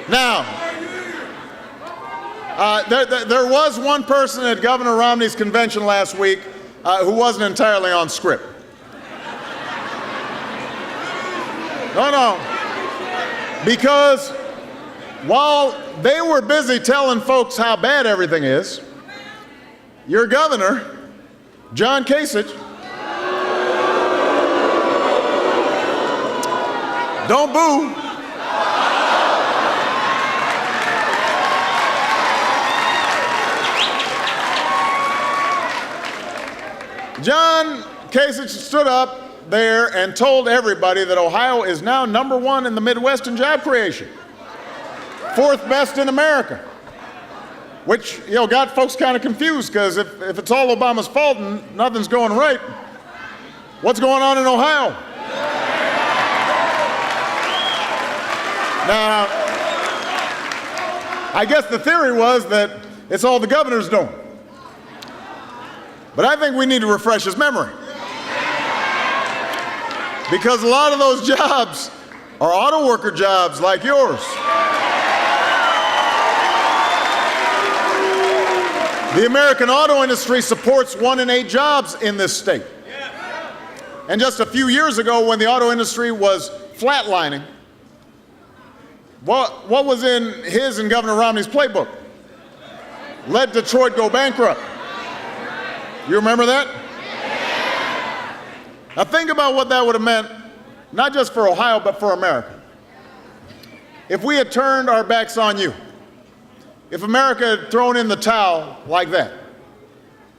Now, there was one person at Governor Romney's convention last week who wasn't entirely on script. No. Because while they were busy telling folks how bad everything is, your governor, John Kasich, don't boo. John Kasich stood up there and told everybody that Ohio is now #1 in the Midwest in job creation, 4th best in America, which, got folks kind of confused, because if it's all Obama's fault and nothing's going right, what's going on in Ohio? Now, I guess the theory was that it's all the governor's doing. But I think we need to refresh his memory. Because a lot of those jobs are auto worker jobs like yours. The American auto industry supports 1 in 8 jobs in this state. And just a few years ago, when the auto industry was flatlining, what was in his and Governor Romney's playbook? Let Detroit go bankrupt. You remember that? Now think about what that would have meant, not just for Ohio, but for America. If we had turned our backs on you, if America had thrown in the towel like that,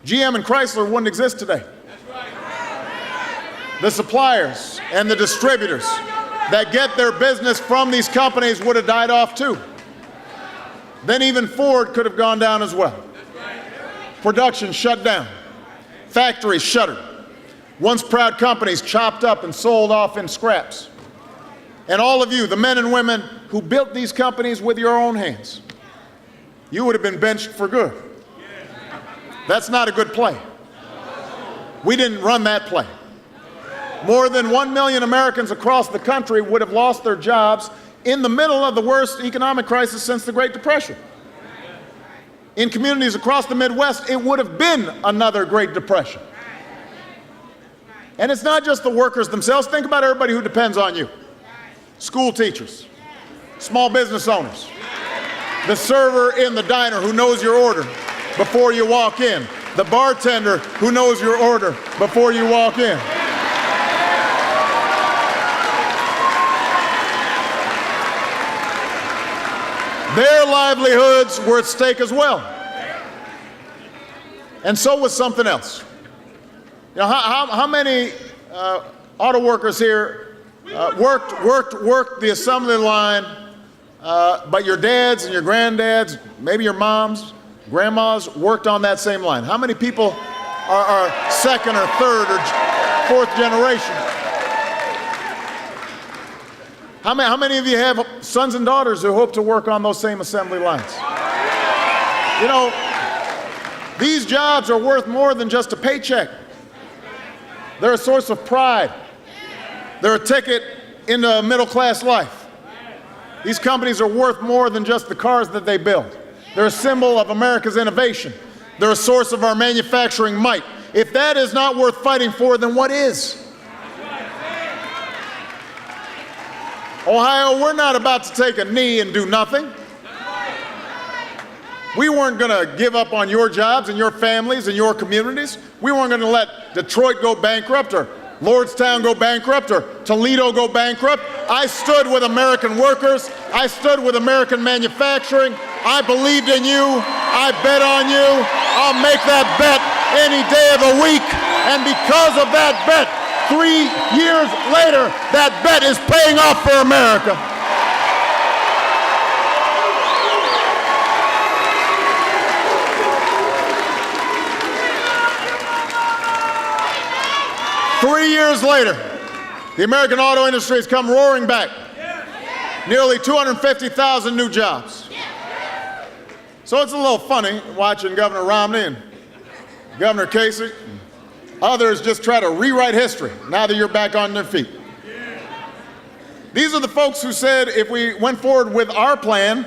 GM and Chrysler wouldn't exist today. The suppliers and the distributors that get their business from these companies would have died off too. Then even Ford could have gone down as well. Production shut down. Factories shuttered. Once proud companies chopped up and sold off in scraps. And all of you, the men and women who built these companies with your own hands, you would have been benched for good. That's not a good play. We didn't run that play. More than 1 million Americans across the country would have lost their jobs in the middle of the worst economic crisis since the Great Depression. In communities across the Midwest, it would have been another Great Depression. And it's not just the workers themselves. Think about everybody who depends on you. School teachers, small business owners, the server in the diner who knows your order before you walk in, the bartender who knows your order before you walk in. Their livelihoods were at stake as well. And so was something else. How many auto workers here worked the assembly line, but your dads and your granddads, maybe your moms, grandmas, worked on that same line? How many people are 2nd or 3rd or 4th generation? How many of you have sons and daughters who hope to work on those same assembly lines? These jobs are worth more than just a paycheck. They're a source of pride. They're a ticket into a middle-class life. These companies are worth more than just the cars that they build. They're a symbol of America's innovation. They're a source of our manufacturing might. If that is not worth fighting for, then what is? Ohio, we're not about to take a knee and do nothing. We weren't going to give up on your jobs and your families and your communities. We weren't going to let Detroit go bankrupt or Lordstown go bankrupt or Toledo go bankrupt. I stood with American workers. I stood with American manufacturing. I believed in you. I bet on you. I'll make that bet any day of the week. And because of that bet, 3 years later, that bet is paying off for America. Three years later, the American auto industry has come roaring back. Nearly 250,000 new jobs. So it's a little funny watching Governor Romney and Governor Kasich and others just try to rewrite history now that you're back on their feet. These are the folks who said if we went forward with our plan,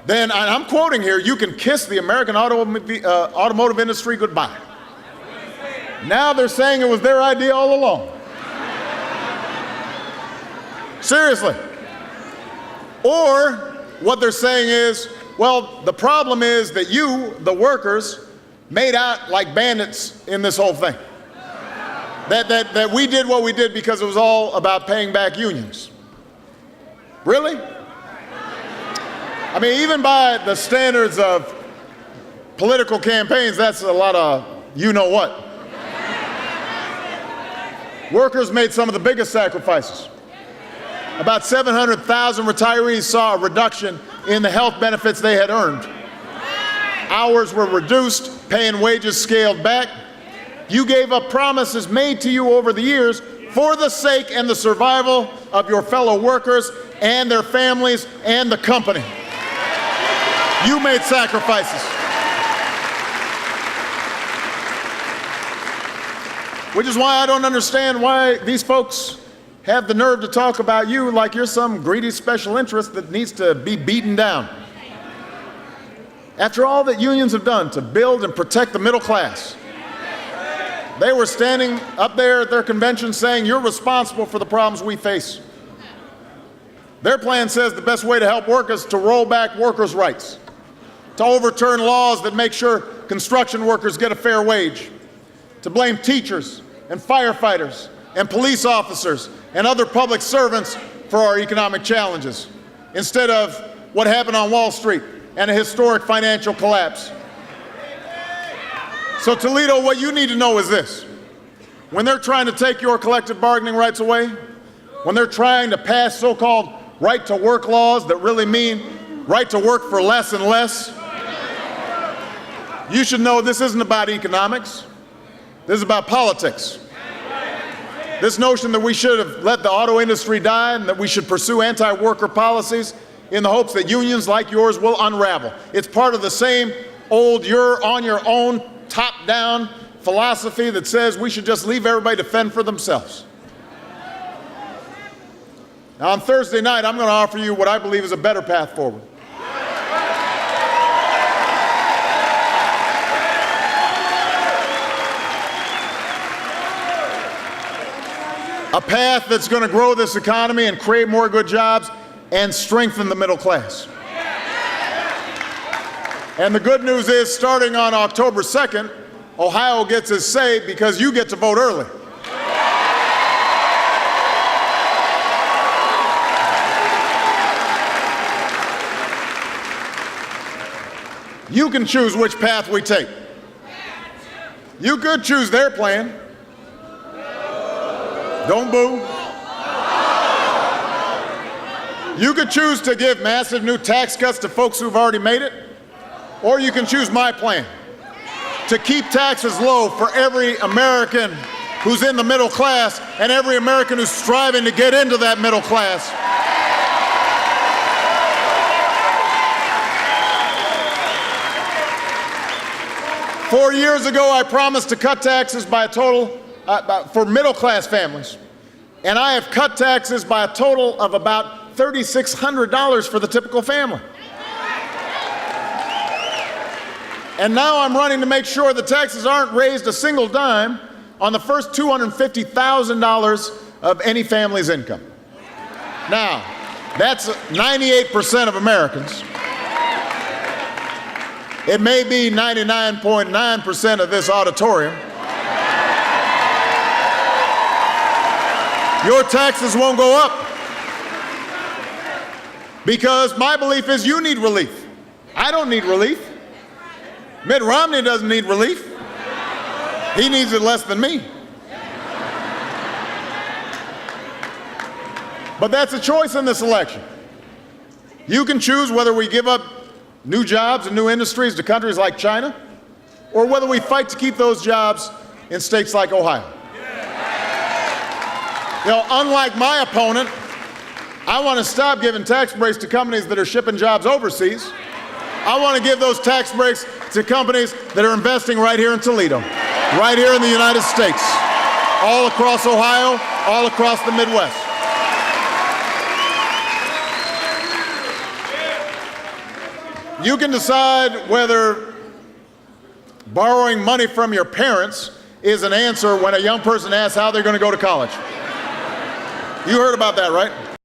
then, and I'm quoting here, you can kiss the American automotive industry goodbye. Now they're saying it was their idea all along. Seriously. Or what they're saying is, well, the problem is that you, the workers, made out like bandits in this whole thing. That we did what we did because it was all about paying back unions. Really? I mean, even by the standards of political campaigns, that's a lot of you-know-what. Workers made some of the biggest sacrifices. About 700,000 retirees saw a reduction in the health benefits they had earned. Hours were reduced, pay and wages scaled back. You gave up promises made to you over the years for the sake and the survival of your fellow workers and their families and the company. You made sacrifices. Which is why I don't understand why these folks have the nerve to talk about you like you're some greedy special interest that needs to be beaten down. After all that unions have done to build and protect the middle class, they were standing up there at their convention saying, you're responsible for the problems we face. Their plan says the best way to help workers is to roll back workers' rights, to overturn laws that make sure construction workers get a fair wage, to blame teachers and firefighters and police officers and other public servants for our economic challenges, instead of what happened on Wall Street and a historic financial collapse. So Toledo, what you need to know is this. When they're trying to take your collective bargaining rights away, when they're trying to pass so-called right-to-work laws that really mean right to work for less and less, you should know this isn't about economics. This is about politics. This notion that we should have let the auto industry die and that we should pursue anti-worker policies in the hopes that unions like yours will unravel. It's part of the same old you're on your own, top-down philosophy that says we should just leave everybody to fend for themselves. Now on Thursday night, I'm going to offer you what I believe is a better path forward. A path that's going to grow this economy and create more good jobs and strengthen the middle class. And the good news is, starting on October 2nd, Ohio gets its say because you get to vote early. You can choose which path we take. You could choose their plan. Don't boo. You could choose to give massive new tax cuts to folks who've already made it, or you can choose my plan, to keep taxes low for every American who's in the middle class and every American who's striving to get into that middle class. Four years ago, I promised to cut taxes by a total for middle-class families, and I have cut taxes by a total of about $3,600 for the typical family. And now I'm running to make sure the taxes aren't raised a single dime on the first $250,000 of any family's income. Now, that's 98% of Americans. It may be 99.9% of this auditorium. Your taxes won't go up because my belief is you need relief. I don't need relief. Mitt Romney doesn't need relief. He needs it less than me. But that's a choice in this election. You can choose whether we give up new jobs and new industries to countries like China, or whether we fight to keep those jobs in states like Ohio. You know, unlike my opponent, I want to stop giving tax breaks to companies that are shipping jobs overseas. I want to give those tax breaks to companies that are investing right here in Toledo, right here in the United States, all across Ohio, all across the Midwest. You can decide whether borrowing money from your parents is an answer when a young person asks how they're going to go to college. You heard about that, right?